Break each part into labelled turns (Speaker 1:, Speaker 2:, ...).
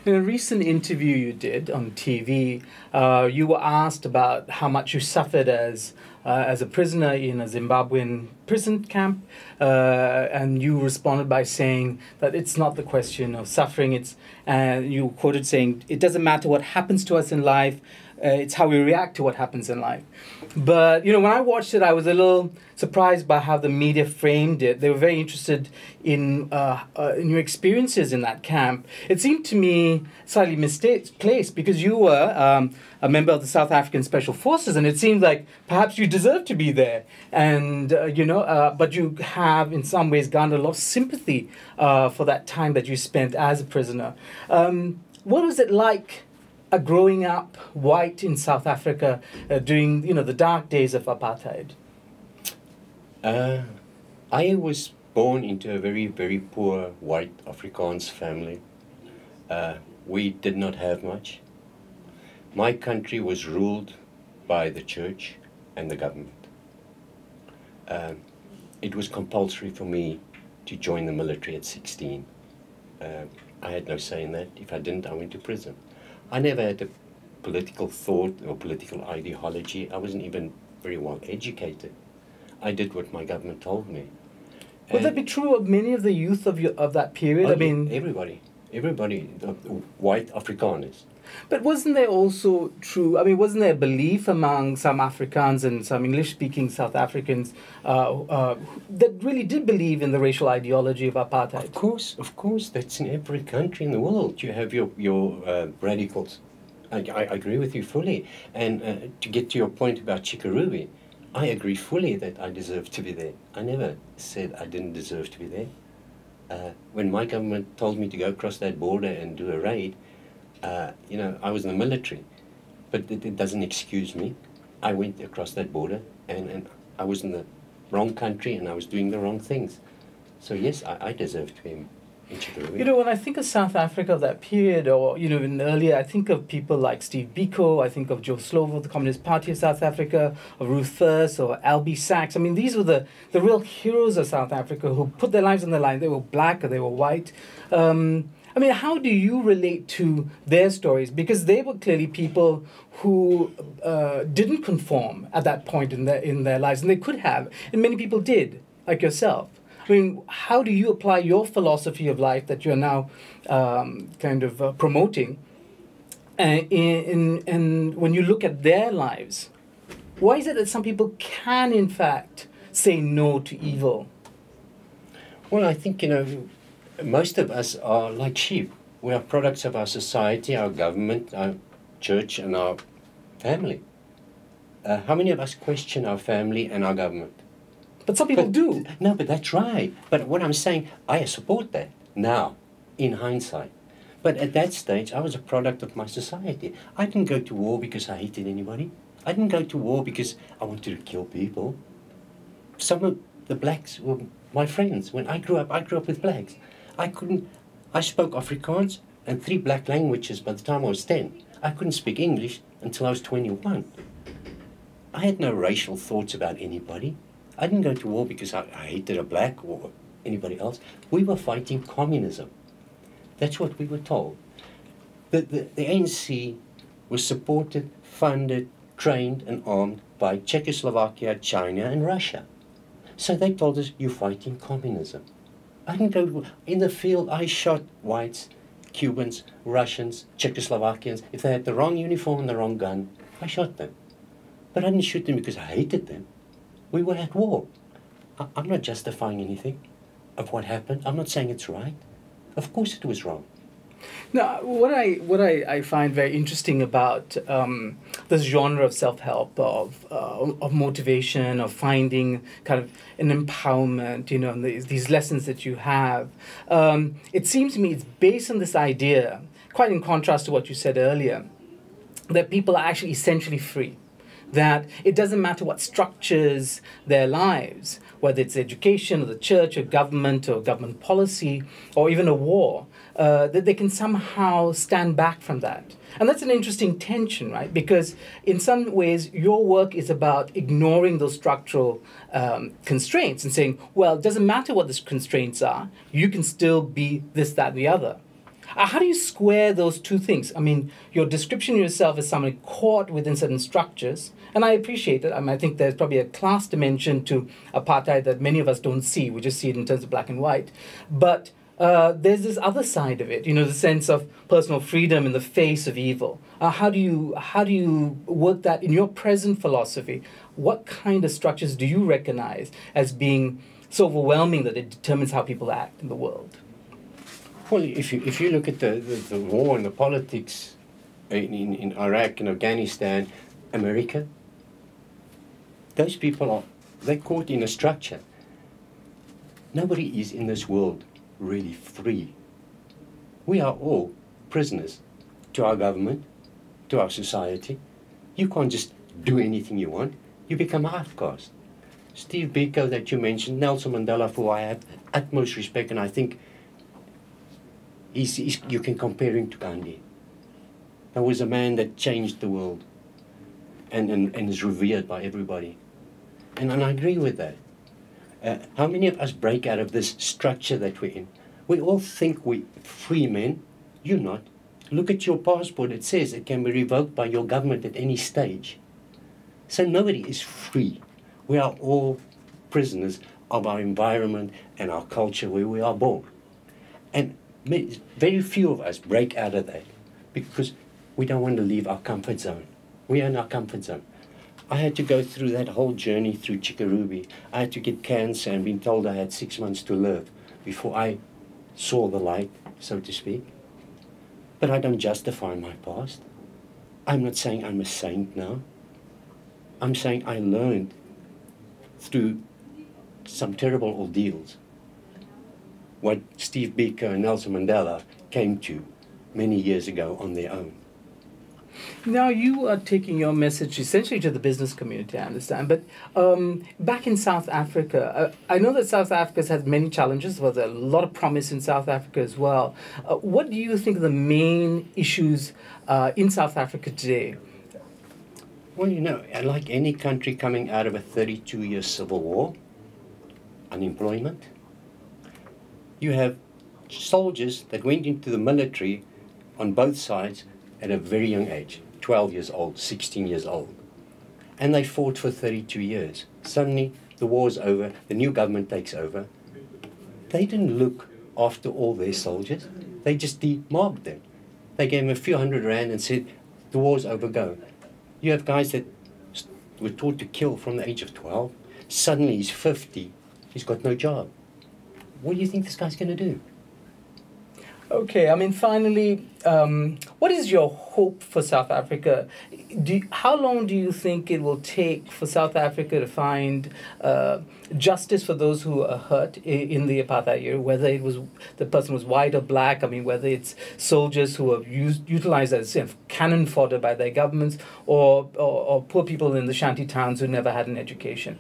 Speaker 1: In a recent interview you did on TV, you were asked about how much you suffered as a prisoner in a Zimbabwean prison camp, and you responded by saying that it's not the question of suffering. You quoted saying, "It doesn't matter what happens to us in life. It's how we react to what happens in life." But, when I watched it, I was a little surprised by how the media framed it. They were very interested in your experiences in that camp. It seemed to me slightly misplaced because you were a member of the South African Special Forces, and it seemed like perhaps you deserved to be there. And, but you have in some ways garnered a lot of sympathy for that time that you spent as a prisoner. What was it like growing up white in South Africa during the dark days of apartheid?
Speaker 2: I was born into a very, very poor white Afrikaans family. We did not have much. My country was ruled by the church and the government. It was compulsory for me to join the military at 16. I had no say in that. If I didn't, I went to prison. I never had a political thought or political ideology. I wasn't even very well educated. I did what my government told me.
Speaker 1: Would that be true of many of the youth of that period?
Speaker 2: I mean, everybody, white Afrikaners.
Speaker 1: But wasn't there also true, wasn't there a belief among some Afrikaans and some English-speaking South Africans that really did believe in the racial ideology of apartheid?
Speaker 2: Of course, that's in every country in the world. You have your radicals. I agree with you fully. And to get to your point about Chikarubi, I agree fully that I deserve to be there. I never said I didn't deserve to be there. When my government told me to go across that border and do a raid, I was in the military, but it doesn't excuse me. I went across that border and I was in the wrong country and I was doing the wrong things. So yes, I deserve to be in Chikarubi.
Speaker 1: When I think of South Africa of that period, or even earlier, I think of people like Steve Biko, I think of Joe Slovo, the Communist Party of South Africa, or Ruth First, or Albie Sachs. These were the real heroes of South Africa who put their lives on the line. They were black or they were white. How do you relate to their stories? Because they were clearly people who didn't conform at that point in their lives, and they could have, and many people did, like yourself. How do you apply your philosophy of life that you're now promoting? And when you look at their lives, why is it that some people can, in fact, say no to evil?
Speaker 2: Well, I think, most of us are like sheep. We are products of our society, our government, our church, and our family. How many of us question our family and our government?
Speaker 1: But some people do.
Speaker 2: No, but that's right. But what I'm saying, I support that now, in hindsight. But at that stage, I was a product of my society. I didn't go to war because I hated anybody. I didn't go to war because I wanted to kill people. Some of the blacks were my friends. When I grew up with blacks. I spoke Afrikaans and 3 black languages by the time I was 10. I couldn't speak English until I was 21. I had no racial thoughts about anybody. I didn't go to war because I hated a black or anybody else. We were fighting communism. That's what we were told. The ANC was supported, funded, trained and armed by Czechoslovakia, China and Russia. So they told us, you're fighting communism. I didn't go in the field. I shot whites, Cubans, Russians, Czechoslovakians. If they had the wrong uniform and the wrong gun, I shot them. But I didn't shoot them because I hated them. We were at war. I'm not justifying anything of what happened. I'm not saying it's right. Of course it was wrong.
Speaker 1: Now, what I find very interesting about this genre of self-help, of motivation, of finding kind of an empowerment, and these lessons that you have, it seems to me it's based on this idea, quite in contrast to what you said earlier, that people are actually essentially free. That it doesn't matter what structures their lives, whether it's education or the church or government policy or even a war, that they can somehow stand back from that. And that's an interesting tension, right? Because in some ways, your work is about ignoring those structural constraints and saying, well, it doesn't matter what the constraints are, you can still be this, that, and the other. How do you square those two things? I mean, your description of yourself as somebody caught within certain structures, and I appreciate it. I mean, I think there's probably a class dimension to apartheid that many of us don't see. We just see it in terms of black and white. But there's this other side of it, you know, the sense of personal freedom in the face of evil. How do you work that in your present philosophy? What kind of structures do you recognize as being so overwhelming that it determines how people act in the world?
Speaker 2: Well, if you look at the war and the politics in Iraq and Afghanistan, America, those people they're caught in a structure. Nobody is in this world really free. We are all prisoners to our government, to our society. You can't just do anything you want. You become outcast. Steve Biko that you mentioned, Nelson Mandela, for who I have utmost respect, and I think you can compare him to Gandhi. That was a man that changed the world and is revered by everybody. And I agree with that. How many of us break out of this structure that we're in? We all think we're free men. You're not. Look at your passport. It says it can be revoked by your government at any stage. So nobody is free. We are all prisoners of our environment and our culture where we are born. And very few of us break out of that because we don't want to leave our comfort zone. We are in our comfort zone. I had to go through that whole journey through Chickaruby. I had to get cancer and been told I had 6 months to live before I saw the light, so to speak. But I don't justify my past. I'm not saying I'm a saint now. I'm saying I learned through some terrible ordeals what Steve Biko and Nelson Mandela came to many years ago on their own.
Speaker 1: Now you are taking your message essentially to the business community, I understand. But back in South Africa, I know that South Africa has had many challenges. Well, there's a lot of promise in South Africa as well. What do you think are the main issues in South Africa today?
Speaker 2: Well, you know, like any country coming out of a 32-year civil war, unemployment, you have soldiers that went into the military on both sides at a very young age, 12 years old, 16 years old. And they fought for 32 years. Suddenly, the war's over, the new government takes over. They didn't look after all their soldiers. They just demobbed them. They gave them a few $100 and said, the war's over, go. You have guys that were taught to kill from the age of 12. Suddenly, he's 50. He's got no job. What do you think this guy's going to do?
Speaker 1: Okay, I mean, finally, what is your hope for South Africa? How long do you think it will take for South Africa to find justice for those who are hurt in the apartheid era, whether it was the person was white or black? I mean, whether it's soldiers who are utilized as cannon fodder by their governments, or poor people in the shanty towns who never had an education.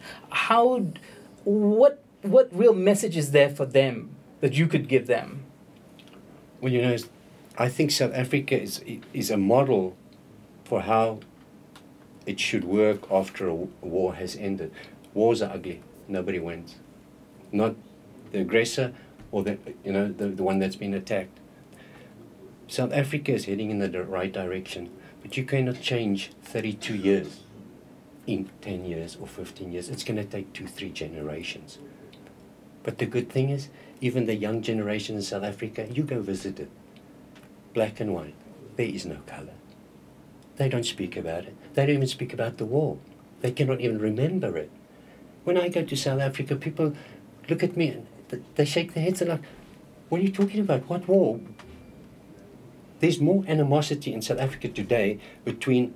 Speaker 1: What real message is there for them that you could give them?
Speaker 2: Well, you know, I think South Africa is a model for how it should work after a war has ended. Wars are ugly. Nobody wins. Not the aggressor or the one that's been attacked. South Africa is heading in the right direction, but you cannot change 32 years in 10 years or 15 years. It's going to take 2-3 generations. But the good thing is, even the young generation in South Africa, you go visit it. Black and white. There is no color. They don't speak about it. They don't even speak about the war. They cannot even remember it. When I go to South Africa, people look at me and they shake their heads and like, what are you talking about? What war? There's more animosity in South Africa today between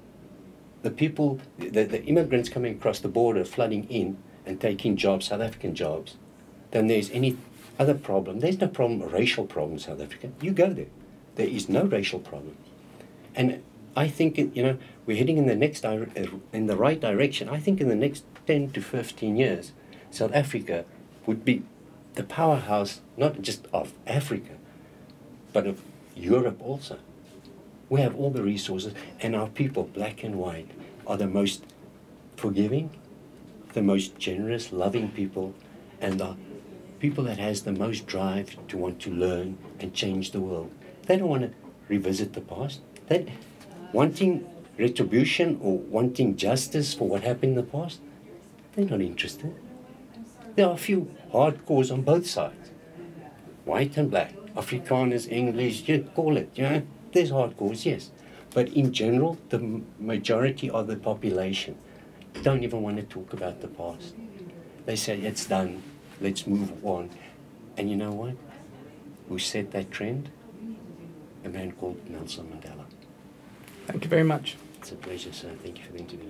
Speaker 2: the people, the immigrants coming across the border, flooding in and taking jobs, South African jobs, than there's any other problem. There's no problem, a racial problem in South Africa. You go there. There is no racial problem. And I think, we're heading in the right direction. I think in the next 10 to 15 years, South Africa would be the powerhouse, not just of Africa, but of Europe also. We have all the resources, and our people, black and white, are the most forgiving, the most generous, loving people, and the people that has the most drive to want to learn and change the world. They don't want to revisit the past. They wanting retribution or wanting justice for what happened in the past. They're not interested. There are a few hardcores on both sides, white and black, Afrikaners, English, you call it. You know, there's hardcores, yes, but in general, the majority of the population don't even want to talk about the past. They say it's done. Let's move on. And you know what? Who set that trend? A man called Nelson Mandela.
Speaker 1: Thank you very much.
Speaker 2: It's a pleasure, sir. Thank you for the interview.